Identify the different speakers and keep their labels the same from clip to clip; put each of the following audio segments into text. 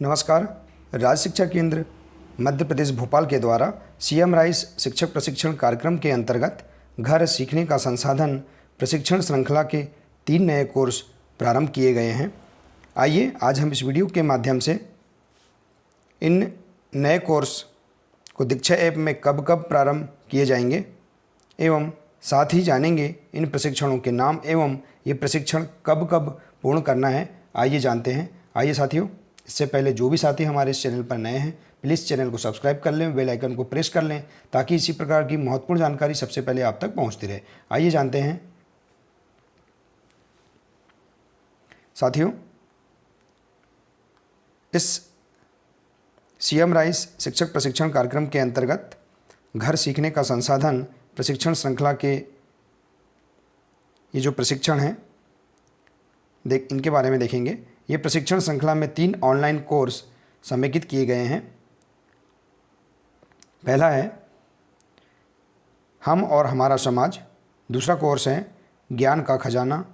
Speaker 1: नमस्कार। राज्य शिक्षा केंद्र मध्य प्रदेश भोपाल के द्वारा सीएम राइस शिक्षक प्रशिक्षण कार्यक्रम के अंतर्गत घर सीखने का संसाधन प्रशिक्षण श्रृंखला के 3 नए कोर्स प्रारंभ किए गए हैं। आइए आज हम इस वीडियो के माध्यम से इन नए कोर्स को दीक्षा ऐप में कब कब प्रारंभ किए जाएंगे एवं साथ ही जानेंगे इन प्रशिक्षणों के नाम एवं ये प्रशिक्षण कब कब पूर्ण करना है। आइए जानते हैं। आइए साथियों, इससे पहले जो भी साथी हमारे इस चैनल पर नए हैं प्लीज़ चैनल को सब्सक्राइब कर लें, बेल आइकन को प्रेस कर लें ताकि इसी प्रकार की महत्वपूर्ण जानकारी सबसे पहले आप तक पहुंचती रहे। आइए जानते हैं साथियों, इस सीएम राइस शिक्षक प्रशिक्षण कार्यक्रम के अंतर्गत घर सीखने का संसाधन प्रशिक्षण श्रृंखला के ये जो प्रशिक्षण हैं इनके बारे में देखेंगे। ये प्रशिक्षण श्रृंखला में 3 ऑनलाइन कोर्स समेकित किए गए हैं। पहला है हम और हमारा समाज, दूसरा कोर्स है ज्ञान का खजाना,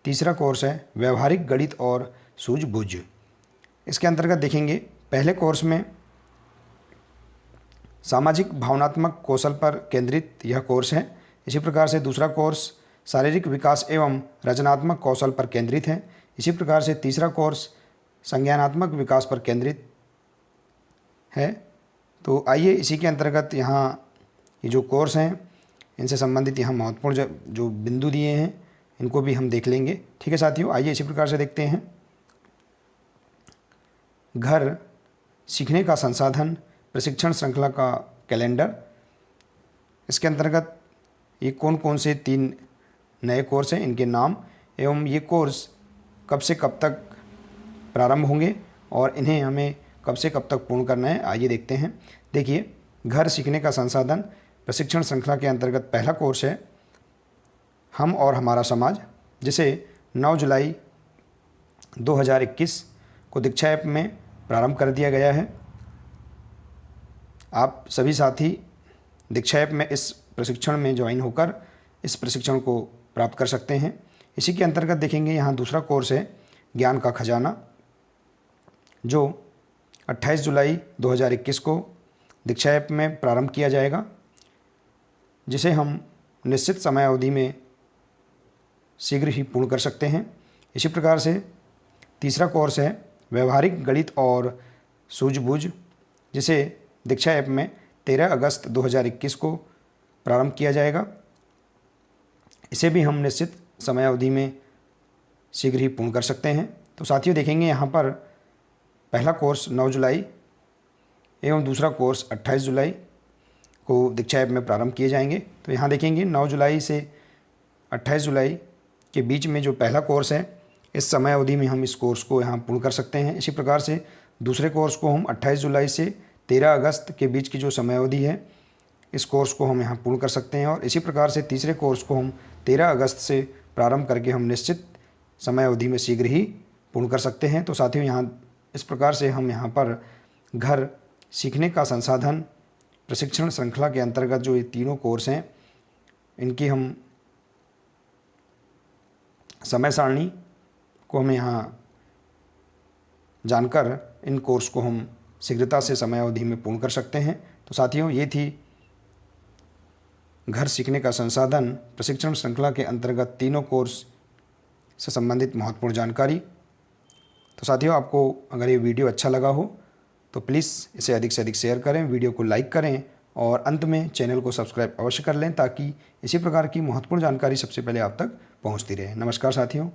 Speaker 1: तीसरा कोर्स है व्यवहारिक गणित और सूझबूझ। इसके अंतर्गत देखेंगे पहले कोर्स में सामाजिक भावनात्मक कौशल पर केंद्रित यह कोर्स है। इसी प्रकार से दूसरा कोर्स शारीरिक विकास एवं रचनात्मक कौशल पर केंद्रित है। इसी प्रकार से तीसरा कोर्स संज्ञानात्मक विकास पर केंद्रित है। तो आइए इसी के अंतर्गत यहाँ ये जो कोर्स हैं इनसे संबंधित यहाँ महत्वपूर्ण जो बिंदु दिए हैं इनको भी हम देख लेंगे। ठीक है साथियों, आइए इसी प्रकार से देखते हैं। घर सीखने का संसाधन प्रशिक्षण श्रृंखला का कैलेंडर। इसके अंतर्गत ये कौन कौन से 3 नए कोर्स हैं, इनके नाम एवं ये कोर्स कब से कब तक प्रारंभ होंगे और इन्हें हमें कब से कब तक पूर्ण करना है। आइए देखते हैं। देखिए, घर सीखने का संसाधन प्रशिक्षण श्रृंखला के अंतर्गत पहला कोर्स है हम और हमारा समाज, जिसे 9 जुलाई 2021 को दीक्षा ऐप में प्रारंभ कर दिया गया है। आप सभी साथी दीक्षा ऐप में इस प्रशिक्षण में ज्वाइन होकर इस प्रशिक्षण को प्राप्त कर सकते हैं। इसी के अंतर्गत देखेंगे यहाँ दूसरा कोर्स है ज्ञान का खजाना, जो 28 जुलाई 2021 को दीक्षा ऐप में प्रारंभ किया जाएगा, जिसे हम निश्चित समय अवधि में शीघ्र ही पूर्ण कर सकते हैं। इसी प्रकार से तीसरा कोर्स है व्यवहारिक गणित और सूझबूझ, जिसे दीक्षा ऐप में 13 अगस्त 2021 को प्रारंभ किया जाएगा। इसे भी हम निश्चित समय अवधि में शीघ्र ही पूर्ण कर सकते हैं। तो साथियों देखेंगे यहाँ पर पहला कोर्स 9 जुलाई एवं दूसरा कोर्स 28 जुलाई को दीक्षा ऐप में प्रारंभ किए जाएंगे। तो यहाँ देखेंगे 9 जुलाई से 28 जुलाई के बीच में जो पहला कोर्स है इस समय अवधि में हम इस कोर्स को यहाँ पूर्ण कर सकते हैं। इसी प्रकार से दूसरे कोर्स को हम 28 जुलाई से 13 अगस्त के बीच की जो समय अवधि है इस कोर्स को हम यहाँ पूर्ण कर सकते हैं। और इसी प्रकार से तीसरे कोर्स को हम 13 अगस्त से प्रारंभ करके हम निश्चित समय अवधि में शीघ्र ही पूर्ण कर सकते हैं। तो साथियों यहाँ इस प्रकार से हम यहाँ पर घर सीखने का संसाधन प्रशिक्षण श्रृंखला के अंतर्गत जो ये तीनों कोर्स हैं इनकी हम समय सारणी को हम यहाँ जानकर इन कोर्स को हम शीघ्रता से समय अवधि में पूर्ण कर सकते हैं। तो साथियों ये थी घर सीखने का संसाधन प्रशिक्षण श्रृंखला के अंतर्गत तीनों कोर्स से संबंधित महत्वपूर्ण जानकारी। तो साथियों आपको अगर ये वीडियो अच्छा लगा हो तो प्लीज़ इसे अधिक से अधिक शेयर करें, वीडियो को लाइक करें और अंत में चैनल को सब्सक्राइब अवश्य कर लें ताकि इसी प्रकार की महत्वपूर्ण जानकारी सबसे पहले आप तक पहुंचती रहे। नमस्कार साथियों।